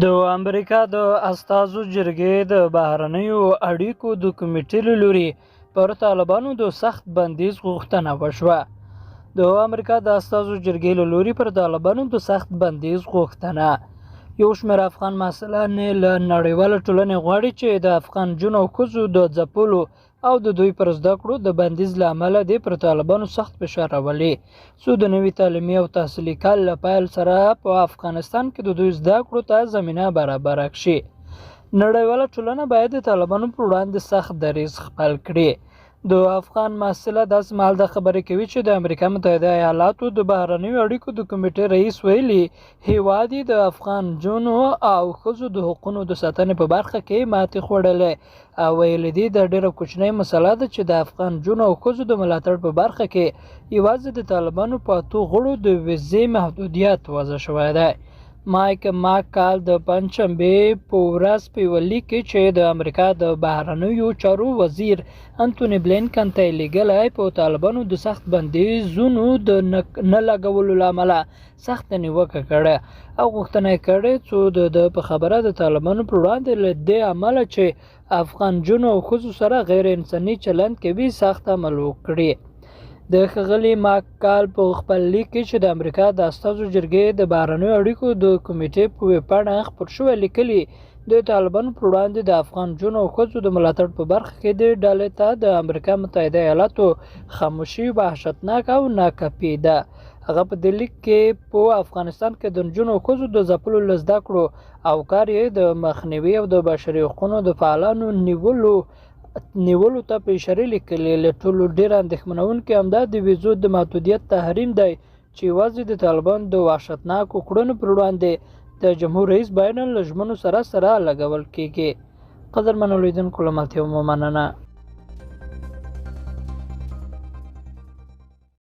د امریکا د استازو جرګې د بهرنیو اړیکو د کمیټې له لوري پر طالبانو د سخت بندیز غوښتنه وشوه. د امریکا د استازو جرګې له لوري پر طالبانو د سخت بندیز غوښتنه. یو شمېر افغان محصلان له نړیواله ټولنې غواړي چې د افغان نجونو او ښځو د ځپلو او د دوی پر زده کړو د بندیز له امله دې پر طالبانو سخت فشار راولي څو د نوي تعلیمي او تحصیلي کال له پیل سره په افغانستان کې د دوی زده کړو ته زمینه برابره کړي. نړیواله ټولنه باید د طالبانو پر وړاندې سخت دریځ خپل کړي. د افغان محصله داسې مهال د خبرې کوي چې د امریکا متحده ایالاتو د بهرنیو اړیکو د کمیټې رئیس ویلي هیواد یې د افغان نجونو او ښځو د حقونو د ساتنې په برخه کې ماتې خوړلې او ویلي دي د ډېره کوچنۍ مسله ده چې د افغان نجونو او ښځو د ملاتړ په برخه کې یوازې د طالبانو په 8 غړو د ویزې محدودیت وضع شوی دی. مایک ماکال د پنجشنبې په ورځ په یوه لیک کې چې د امریکا د بهرنیو چارو وزیر انتوني بلینکن ته یې لیږلی په طالبانو د سخت بندیزونو د نه لګولو له امله سخته نیوکه کړې او غوښتنه یې کړې څو د په خبره د طالبانو پر وړاندې له دې امله چې افغان نجونو او ښځو سره غیر انساني چلند کوي سخت عمل وکړي. د ښاغلي ماکال په خپل لیک کې چې د امریکا د استازو جرګې د بهرنیو اړیکو د کمیټې په ویبپاڼه خپور شوی لیکلي د طالبانو پر وړاندې د افغان نجونو او ښځو د ملاتړ په برخه کې دې ډلې ته د امریکا متحده ایالاتو خاموشي وحشتناک او ناکافي ده. هغه په دې لیک کې په افغانستان کې د نجونو او ښځو د ځپلو له زده کړو او کار یې د مخنیوي او د بشري حقوقو د فعالانو نیولو ته په اشاره لیکلي. له ټولو ډېر اندېښمنونکی همدا د ویزو د محدودیت تحریم دی چې یوازې د طالبانو د وحشتناکو کړنو پر وړاندې د جمهور رئیس بایدن له ژمنو سره لګول کیږي. قدرمنو لیدونکو له ملتیا مو مننه.